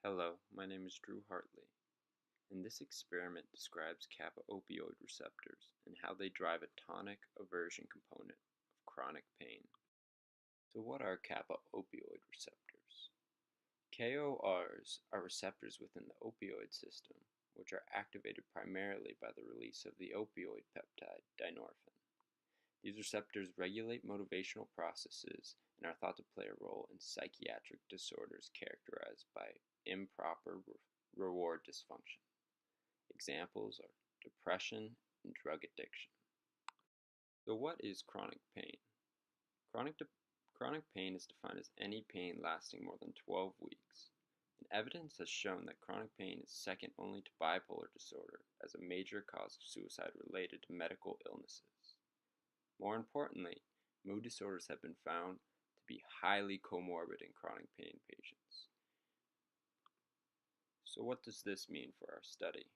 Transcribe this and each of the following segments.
Hello, my name is Drew Hartley, and this experiment describes kappa opioid receptors and how they drive a tonic aversion component of chronic pain. So what are kappa opioid receptors? KORs are receptors within the opioid system, which are activated primarily by the release of the opioid peptide dynorphin. These receptors regulate motivational processes and are thought to play a role in psychiatric disorders characterized by improper reward dysfunction. Examples are depression and drug addiction. So what is chronic pain? Chronic pain is defined as any pain lasting more than 12 weeks. And evidence has shown that chronic pain is second only to bipolar disorder as a major cause of suicide related to medical illnesses. More importantly, mood disorders have been found to be highly comorbid in chronic pain patients. So what does this mean for our study?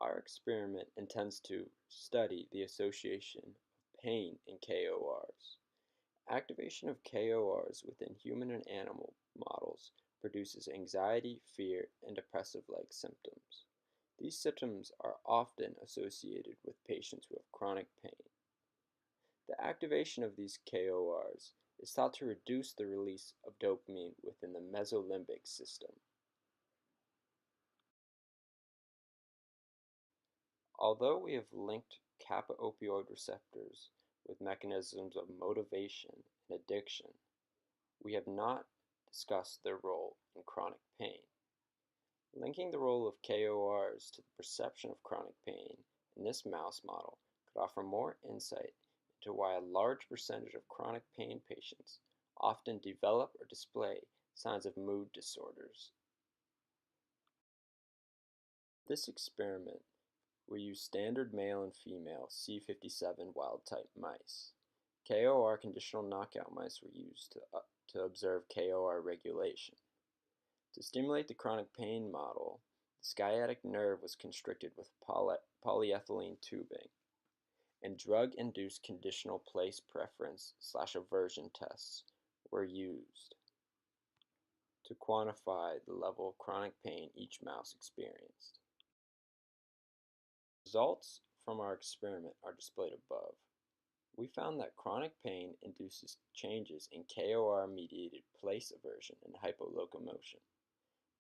Our experiment intends to study the association of pain and KORs. Activation of KORs within human and animal models produces anxiety, fear, and depressive-like symptoms. These symptoms are often associated with patients who have chronic pain. The activation of these KORs is thought to reduce the release of dopamine within the mesolimbic system. Although we have linked kappa opioid receptors with mechanisms of motivation and addiction, we have not discussed their role in chronic pain. Linking the role of KORs to the perception of chronic pain in this mouse model could offer more insight into why a large percentage of chronic pain patients often develop or display signs of mood disorders. This experiment, we use standard male and female C57 wild-type mice. KOR conditional knockout mice were used to observe KOR regulation. To stimulate the chronic pain model, the sciatic nerve was constricted with polyethylene tubing, and drug-induced conditional place preference/aversion tests were used to quantify the level of chronic pain each mouse experienced. Results from our experiment are displayed above. We found that chronic pain induces changes in KOR-mediated place aversion and hypolocomotion.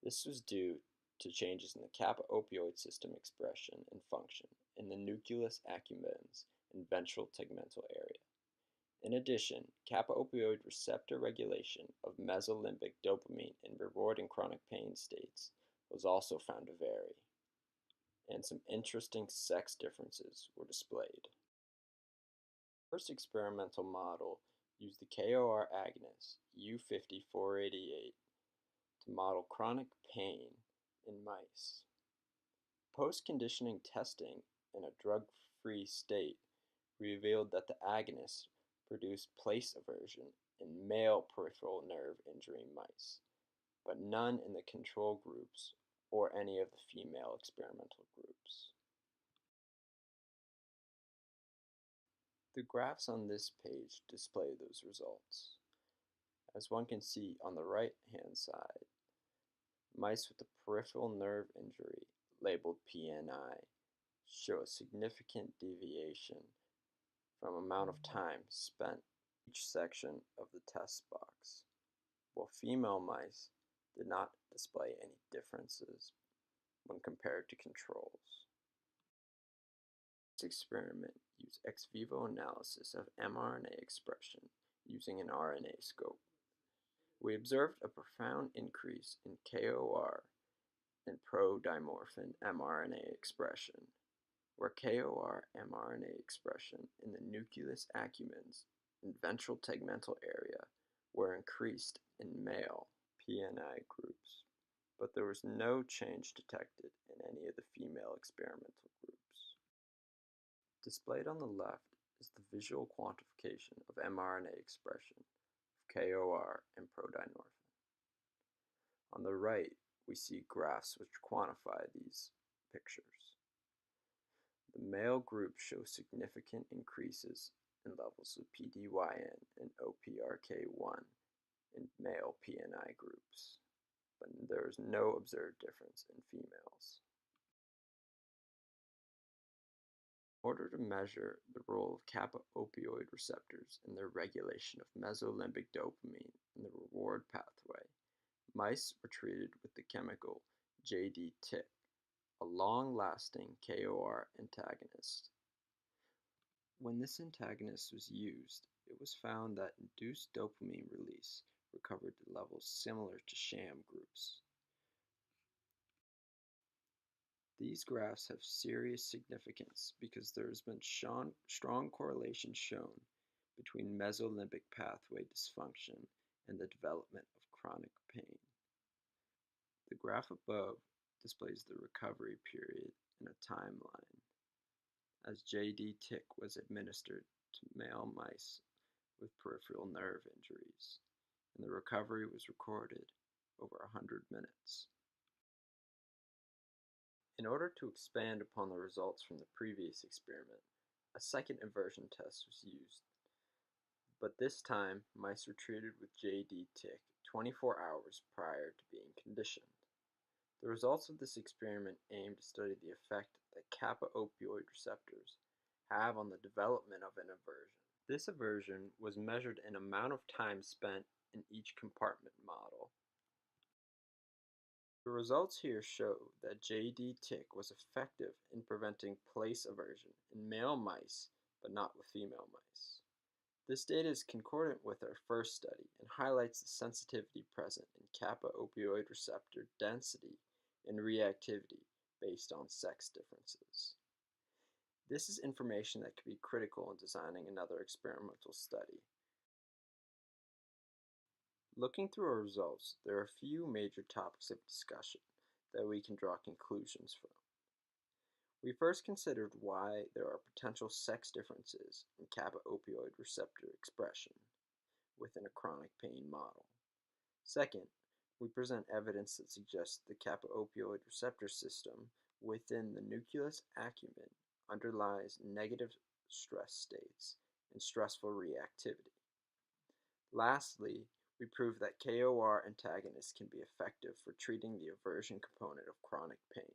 This was due to changes in the kappa opioid system expression and function in the nucleus accumbens and ventral tegmental area. In addition, kappa opioid receptor regulation of mesolimbic dopamine in reward and chronic pain states was also found to vary, and some interesting sex differences were displayed. The first experimental model used the KOR agonist U5488 to model chronic pain in mice. Post-conditioning testing in a drug-free state revealed that the agonist produced place aversion in male peripheral nerve injury mice, but none in the control groups or any of the female experimental groups. The graphs on this page display those results. As one can see on the right-hand side, mice with a peripheral nerve injury, labeled PNI, show a significant deviation from amount of time spent in each section of the test box, while female mice did not display any differences when compared to controls. This experiment used ex vivo analysis of mRNA expression using an RNA scope. We observed a profound increase in KOR and pro-dimorphin mRNA expression, where KOR mRNA expression in the nucleus accumbens and ventral tegmental area were increased in male PNI groups, but there was no change detected in any of the female experimental groups. Displayed on the left is the visual quantification of mRNA expression of KOR and pro-dimorphin. On the right, we see graphs which quantify these pictures. The male group shows significant increases in levels of PDYN and OPRK1 in male PNI groups, but there is no observed difference in females. In order to measure the role of kappa opioid receptors in their regulation of mesolimbic dopamine in the reward pathway, mice were treated with the chemical JD-TIC, a long-lasting KOR antagonist. When this antagonist was used, it was found that induced dopamine release recovered to levels similar to sham groups. These graphs have serious significance because there has been strong correlation shown between mesolimbic pathway dysfunction and the development of chronic pain. The graph above displays the recovery period in a timeline, as JD-TIC was administered to male mice with peripheral nerve injuries, and the recovery was recorded over 100 minutes. In order to expand upon the results from the previous experiment, a second inversion test was used, but this time mice were treated with JD-TIC 24 hours prior to being conditioned. The results of this experiment aimed to study the effect that kappa opioid receptors have on the development of an aversion. This aversion was measured in amount of time spent in each compartment model. The results here show that JD-TIC was effective in preventing place aversion in male mice, but not with female mice. This data is concordant with our first study and highlights the sensitivity present in kappa opioid receptor density and reactivity based on sex differences. This is information that could be critical in designing another experimental study. Looking through our results, there are a few major topics of discussion that we can draw conclusions from. We first considered why there are potential sex differences in kappa opioid receptor expression within a chronic pain model. Second, we present evidence that suggests the kappa opioid receptor system within the nucleus accumbens underlies negative stress states and stressful reactivity. Lastly, we prove that KOR antagonists can be effective for treating the aversion component of chronic pain.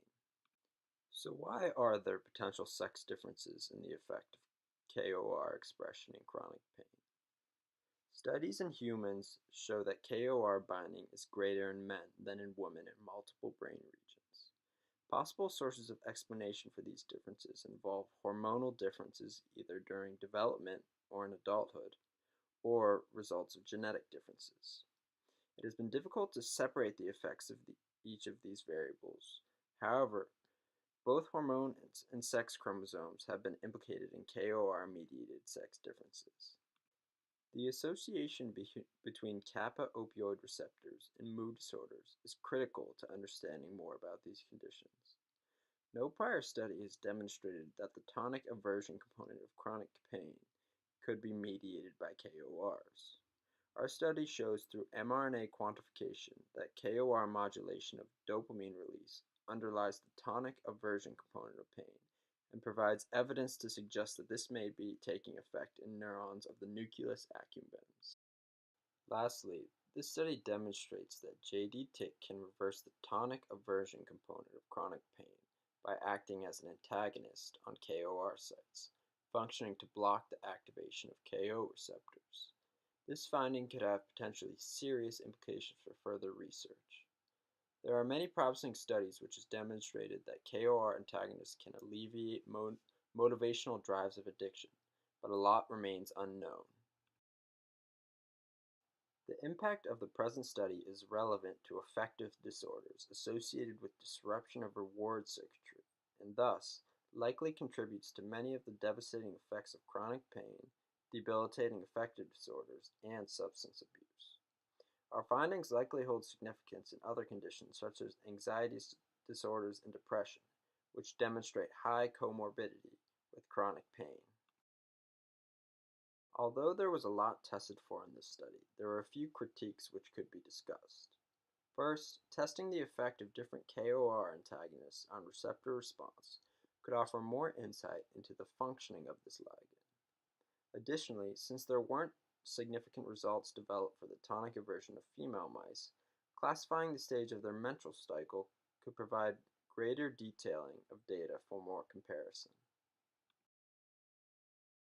So why are there potential sex differences in the effect of KOR expression in chronic pain? Studies in humans show that KOR binding is greater in men than in women in multiple brain regions. Possible sources of explanation for these differences involve hormonal differences either during development or in adulthood, or results of genetic differences. It has been difficult to separate the effects of each of these variables. However, both hormones and sex chromosomes have been implicated in KOR-mediated sex differences. The association between kappa opioid receptors and mood disorders is critical to understanding more about these conditions. No prior study has demonstrated that the tonic aversion component of chronic pain could be mediated by KORs. Our study shows through mRNA quantification that KOR modulation of dopamine release underlies the tonic aversion component of pain and provides evidence to suggest that this may be taking effect in neurons of the nucleus accumbens. Lastly, this study demonstrates that JD-TIC can reverse the tonic aversion component of chronic pain by acting as an antagonist on KOR sites, functioning to block the activation of KO receptors. This finding could have potentially serious implications for further research. There are many promising studies which have demonstrated that KOR antagonists can alleviate motivational drives of addiction, but a lot remains unknown. The impact of the present study is relevant to affective disorders associated with disruption of reward circuitry, and thus likely contributes to many of the devastating effects of chronic pain, debilitating affective disorders, and substance abuse. Our findings likely hold significance in other conditions such as anxiety disorders and depression, which demonstrate high comorbidity with chronic pain. Although there was a lot tested for in this study, there are a few critiques which could be discussed. First, testing the effect of different KOR antagonists on receptor response could offer more insight into the functioning of this ligand. Additionally, since there weren't significant results developed for the tonic aversion of female mice, classifying the stage of their menstrual cycle could provide greater detailing of data for more comparison.